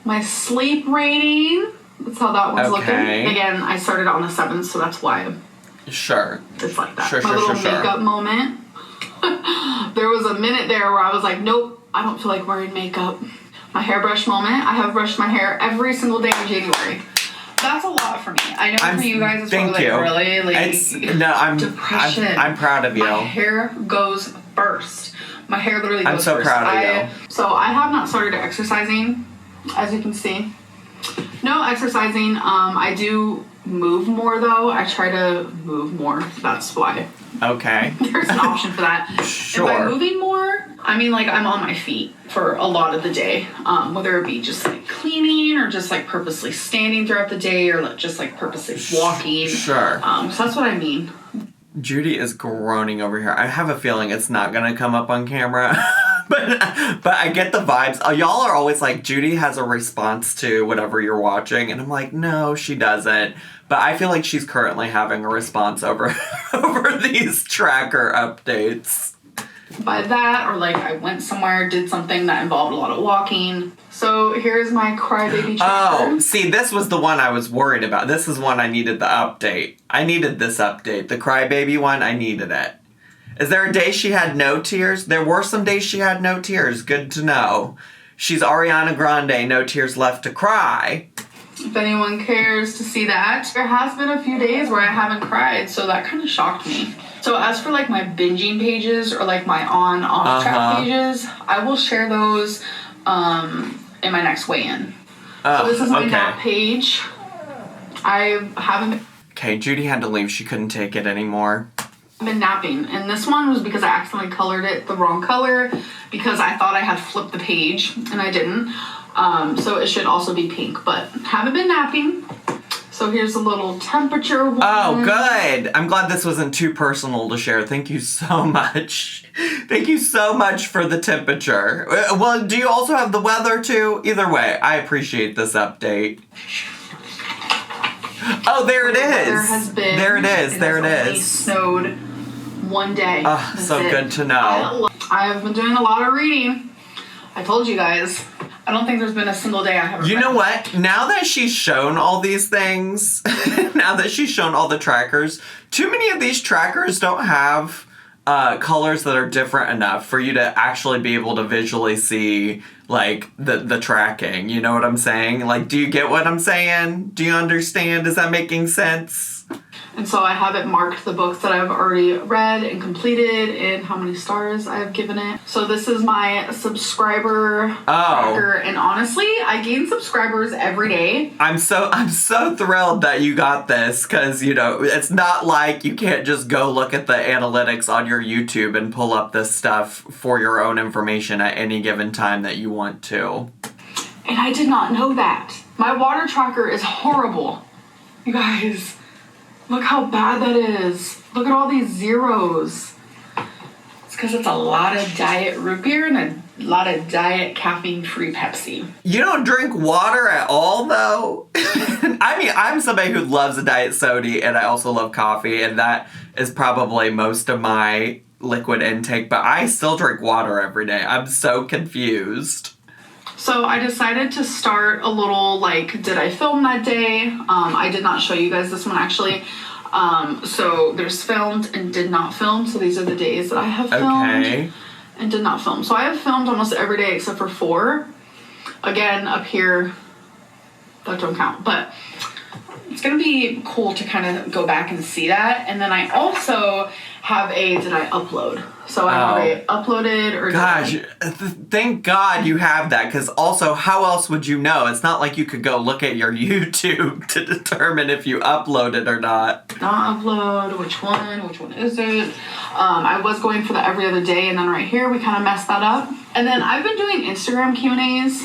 My sleep rating. That's how that one's Okay. looking. Again, I started on the 7th, so that's why Sure. it's like that. Sure, My sure, little sure, sure. makeup moment. There was a minute there where I was like, nope, I don't feel like wearing makeup. My hairbrush moment. I have brushed my hair every single day in January. That's a lot for me. I know for you guys it's probably like really like depression. I'm proud of you. My hair goes first. My hair literally goes first. I'm so proud of you. So I have not started exercising, as you can see. No exercising. I do move more though. I try to move more. That's why. Okay. There's an option for that. Sure. And by moving more, I mean like I'm on my feet for a lot of the day. Whether it be just like cleaning or just like purposely standing throughout the day or just like purposely walking. Sure. So that's what I mean. Judy is groaning over here. I have a feeling it's not gonna come up on camera. But I get the vibes. Y'all are always like, Judy has a response to whatever you're watching. And I'm like, no, she doesn't. But I feel like she's currently having a response over these tracker updates. By that, or like I went somewhere, did something that involved a lot of walking. So here's my crybaby tracker. Oh, see, this was the one I was worried about. This is one I needed the update. I needed this update. The crybaby one, I needed it. Is there a day she had no tears? There were some days she had no tears. Good to know. She's Ariana Grande, no tears left to cry. If anyone cares to see that. There has been a few days where I haven't cried, so that kind of shocked me. So as for like my binging pages or like my on-off track pages, I will share those in my next weigh-in. So this is my nap page. I haven't... Okay, Judy had to leave. She couldn't take it anymore. Been napping, and this one was because I accidentally colored it the wrong color because I thought I had flipped the page and I didn't. So it should also be pink, but haven't been napping. So here's a little temperature one. Oh, good. I'm glad this wasn't too personal to share. Thank you so much. Thank you so much for the temperature. Well, do you also have the weather too? Either way, I appreciate this update. Oh, there it is. There it is. There it is. Snowed one day. Oh, so good to know. I have been doing a lot of reading. I told you guys. I don't think there's been a single day I haven't read. You know what? Now that she's shown all these things, now that she's shown all the trackers, too many of these trackers don't have colors that are different enough for you to actually be able to visually see, like, the tracking. You know what I'm saying? Like, do you get what I'm saying? Do you understand? Is that making sense? And so I have it marked the books that I've already read and completed and how many stars I have given it. So this is my subscriber tracker, and honestly, I gain subscribers every day. I'm so thrilled that you got this, because, you know, it's not like you can't just go look at the analytics on your YouTube and pull up this stuff for your own information at any given time that you want to. And I did not know that. My water tracker is horrible. You guys, look how bad that is. Look at all these zeros. It's because it's a lot of diet root beer and a lot of diet caffeine-free Pepsi. You don't drink water at all, though? I mean, I'm somebody who loves a diet soda, and I also love coffee, and that is probably most of my liquid intake, but I still drink water every day. I'm so confused. So I decided to start a little, like, did I film that day? I did not show you guys this one, actually. So there's filmed and did not film. So these are the days that I have filmed and did not film. So I have filmed almost every day except for 4. Again, up here, that don't count. But it's going to be cool to kind of go back and see that. And then I also have a did I upload. So I have a uploaded or gosh, thank God you have that, because also how else would you know? It's not like you could go look at your YouTube to determine if you uploaded or not. Not upload, which one is it? I was going for the every other day, and then right here we kind of messed that up. And then I've been doing Instagram Q&As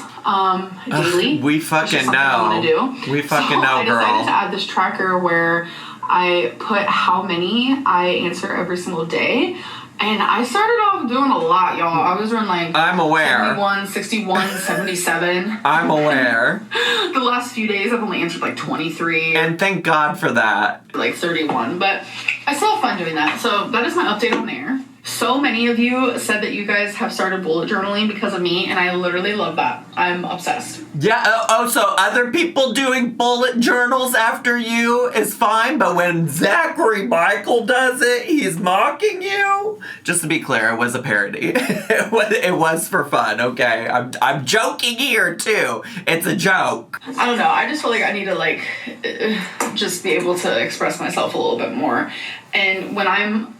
daily. We fucking know. We fucking know, girl. I decided to add this tracker where I put how many I answer every single day. And I started off doing a lot, y'all. I was doing like I'm aware. 71, 61, 77. I'm aware. The last few days I've only answered like 23. And thank God for that. Like 31. But I still have fun doing that. So that is my update on there. So many of you said that you guys have started bullet journaling because of me, and I literally love that. I'm obsessed. Yeah, so other people doing bullet journals after you is fine, but when Zachary Michael does it, he's mocking you? Just to be clear, it was a parody. It was for fun, okay? I'm joking here, too. It's a joke. I don't know. I just feel like I need to, just be able to express myself a little bit more. And when I'm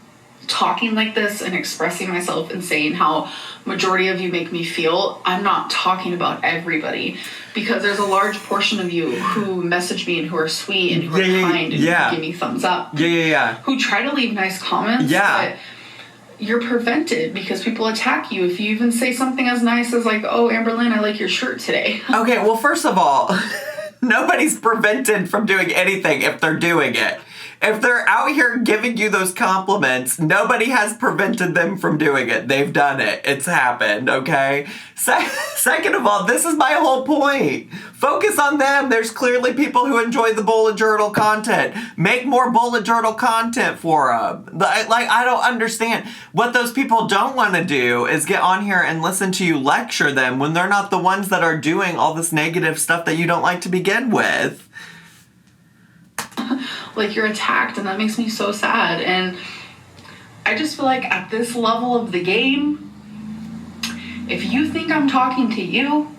talking like this and expressing myself and saying how majority of you make me feel, I'm not talking about everybody, because there's a large portion of you who message me and who are sweet and who are kind and who give me thumbs up, who try to leave nice comments, but you're prevented because people attack you if you even say something as nice as like, oh, Amberlynn, I like your shirt today. Okay, well, first of all, nobody's prevented from doing anything if they're doing it. If they're out here giving you those compliments, nobody has prevented them from doing it. They've done it. It's happened, okay? Second of all, this is my whole point. Focus on them. There's clearly people who enjoy the bullet journal content. Make more bullet journal content for them. Like, I don't understand. What those people don't want to do is get on here and listen to you lecture them when they're not the ones that are doing all this negative stuff that you don't like to begin with. Like, you're attacked, and that makes me so sad. And I just feel like at this level of the game, if you think I'm talking to you,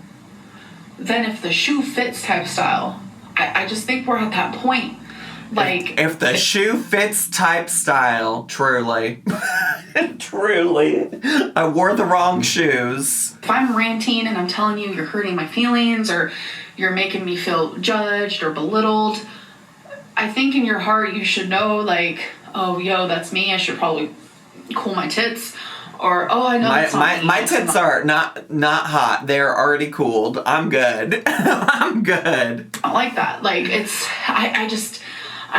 then if the shoe fits type style, I just think we're at that point. Like, if the shoe fits type style, truly. Truly. I wore the wrong shoes. If I'm ranting and I'm telling you you're hurting my feelings, or you're making me feel judged or belittled, I think in your heart you should know, like, oh, yo, that's me. I should probably cool my tits. Or, oh, I know my tits are not hot. They're already cooled. I'm good. I'm good. I like that. Like, I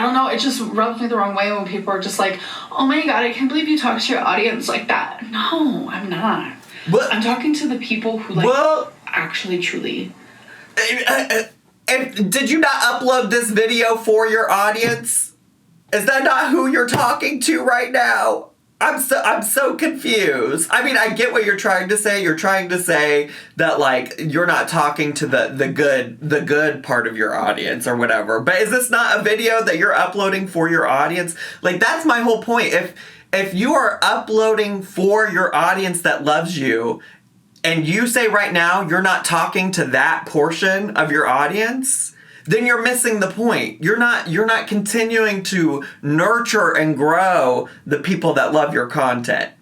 don't know. It just rubs me the wrong way when people are just like, oh my God, I can't believe you talk to your audience like that. No, I'm not. What? I'm talking to the people who, actually, truly. Did you not upload this video for your audience? Is that not who you're talking to right now? I'm so confused. I mean, I get what you're trying to say. You're trying to say that, like, you're not talking to the good part of your audience or whatever. But is this not a video that you're uploading for your audience? Like, that's my whole point. If you are uploading for your audience that loves you, and you say right now you're not talking to that portion of your audience, then you're missing the point. You're not continuing to nurture and grow the people that love your content.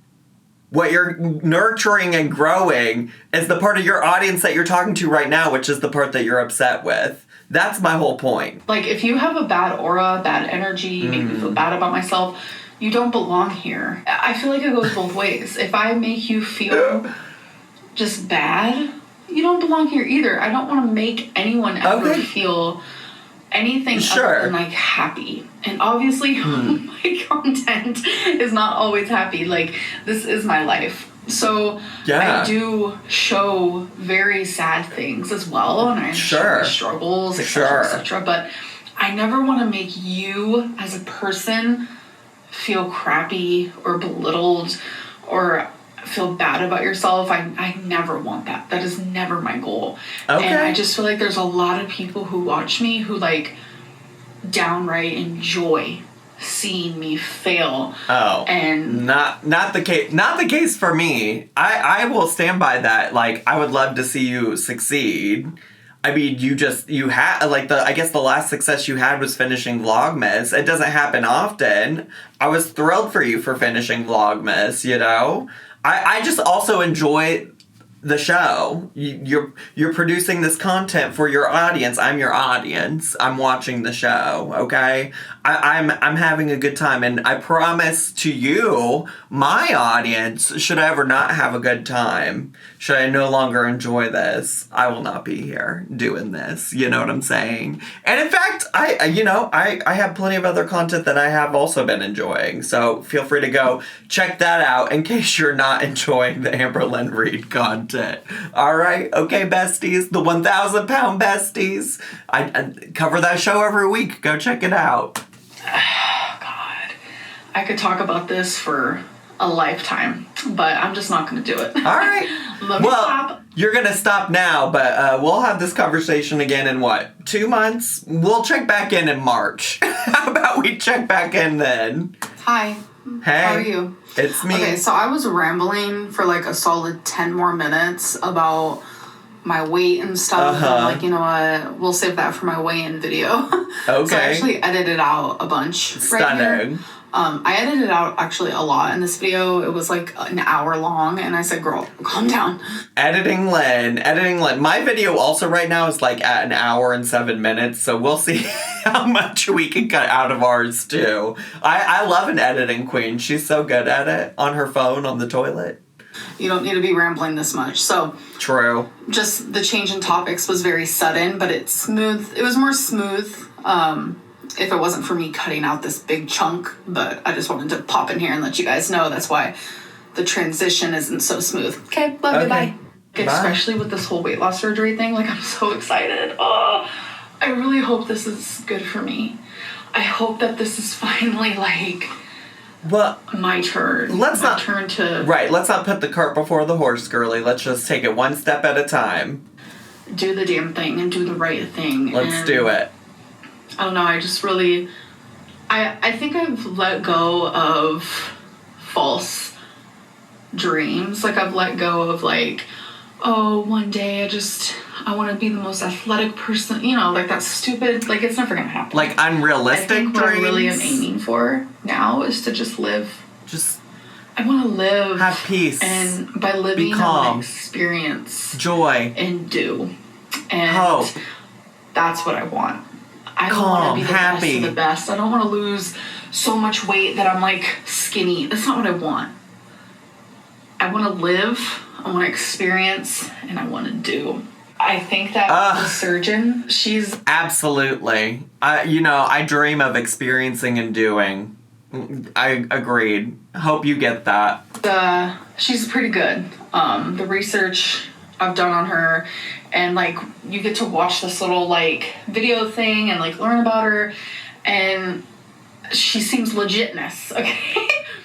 What you're nurturing and growing is the part of your audience that you're talking to right now, which is the part that you're upset with. That's my whole point. Like, if you have a bad aura, bad energy, make me feel bad about myself, you don't belong here. I feel like it goes both ways. If I make you feel just bad, you don't belong here either. I don't want to make anyone ever feel anything other than, like, happy. And obviously my content is not always happy. Like, this is my life. So I do show very sad things as well, and I show my struggles, etc., etc. But I never want to make you as a person feel crappy or belittled or feel bad about yourself. I never want that. That is never my goal. Okay. And I just feel like there's a lot of people who watch me who, like, downright enjoy seeing me fail. Oh. And not the case. Not the case for me. I will stand by that. Like, I would love to see you succeed. I mean, you had, like, I guess the last success you had was finishing Vlogmas. It doesn't happen often. I was thrilled for you for finishing Vlogmas, you know? I just also enjoy the show. You're producing this content for your audience. I'm your audience. I'm watching the show, okay? I'm having a good time, and I promise to you, my audience, should I ever not have a good time, should I no longer enjoy this, I will not be here doing this. You know what I'm saying? And in fact, I have plenty of other content that I have also been enjoying. So feel free to go check that out in case you're not enjoying the Amberlynn Reed content. All right, okay, besties, the 1,000 pound besties. I cover that show every week. Go check it out. God, I could talk about this for a lifetime, but I'm just not going to do it. All right. Stop. You're going to stop now, but we'll have this conversation again in 2 months? We'll check back in March. How about we check back in then? Hi. Hey. How are you? It's me. Okay, so I was rambling for like a solid 10 more minutes about my weight and stuff. And I'm like, you know what? We'll save that for my weigh-in video. Okay. So I actually edited out a bunch. Stunning. Right here. I edited out actually a lot in this video. It was like an hour long, and I said, girl, calm down. Editing Lynn. My video also right now is like at 1 hour and 7 minutes, so we'll see how much we can cut out of ours too. I love an editing queen. She's so good at it on her phone on the toilet. You don't need to be rambling this much. So true. Just the change in topics was very sudden, but it's smooth. It was more smooth. If it wasn't for me cutting out this big chunk, but I just wanted to pop in here and let you guys know that's why the transition isn't so smooth. Okay, love you, bye. Especially with this whole weight loss surgery thing, like I'm so excited. Oh, I really hope this is good for me. I hope that this is finally like my turn. Let's not put the cart before the horse, girly. Let's just take it one step at a time. Do the damn thing and do the right thing. Let's do it. I don't know, I just really... I think I've let go of false dreams. Like, I've let go of, like, oh, one day I want to be the most athletic person. You know, like, that's stupid. Like, it's never going to happen. Like, unrealistic dreams? What I really am aiming for now is to just live. I want to live. Have peace. And by living, be calm. I want to experience. Joy. And do. And hope. That's what I want. I don't want to be the happy. best of the best. I don't want to lose so much weight that I'm like skinny. That's not what I want. I want to live, I want to experience, and I want to do. I think that the surgeon, she's... Absolutely. I dream of experiencing and doing. I agreed. Hope you get that. She's pretty good. The research I've done on her, and like you get to watch this little like video thing and like learn about her, and she seems legitness. Okay.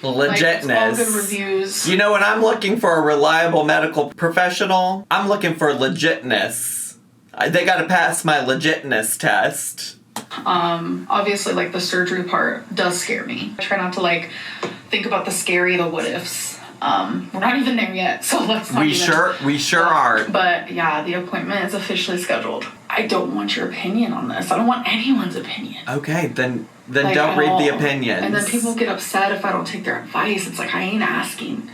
Legitness. Like, all good reviews. You know, when I'm looking for a reliable medical professional, I'm looking for legitness. They gotta pass my legitness test. Obviously, like, the surgery part does scare me. I try not to, like, think about the what ifs. We're not even there yet, so let's not We sure are. But, yeah, the appointment is officially scheduled. I don't want your opinion on this. I don't want anyone's opinion. Okay, then like, don't read the opinions. And then people get upset if I don't take their advice. It's like, I ain't asking.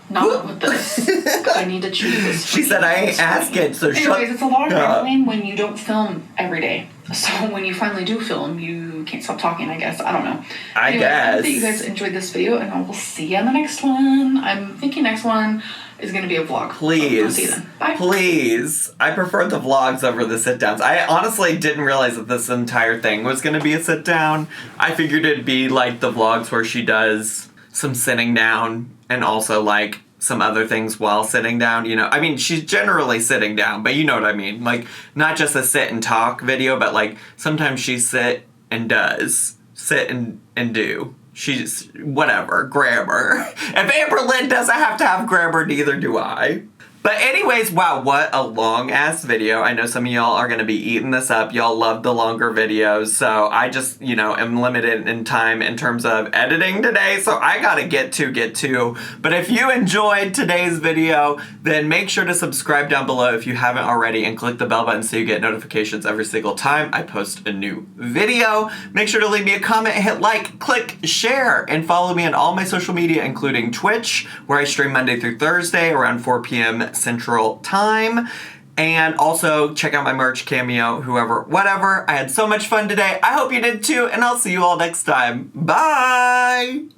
Not with this. I need to choose this. She said I ain't asking, so shut up. Anyways, it's a lot of rambling when you don't film every day. So when you finally do film, you can't stop talking, I guess. I don't know. I guess. I hope that you guys enjoyed this video, and I will see you on the next one. I'm thinking next one is going to be a vlog. Please. So I'll see you then. Bye. Please. I prefer the vlogs over the sit-downs. I honestly didn't realize that this entire thing was going to be a sit-down. I figured it'd be like the vlogs where she does some sitting down and also like some other things while sitting down, you know. I mean, she's generally sitting down, but you know what I mean. Like, not just a sit and talk video, but like sometimes she sit and does. Sit and do. She's, whatever, grammar. If Amberlynn doesn't have to have grammar, neither do I. But anyways, wow, what a long ass video. I know some of y'all are going to be eating this up. Y'all love the longer videos. So I just, am limited in time in terms of editing today. So I got to get to. But if you enjoyed today's video, then make sure to subscribe down below if you haven't already and click the bell button so you get notifications every single time I post a new video. Make sure to leave me a comment, hit like, click, share, and follow me on all my social media, including Twitch, where I stream Monday through Thursday around 4 p.m. Central Time. And also check out my merch, Cameo, whoever, whatever. I had so much fun today. I hope you did too, and I'll see you all next time. Bye!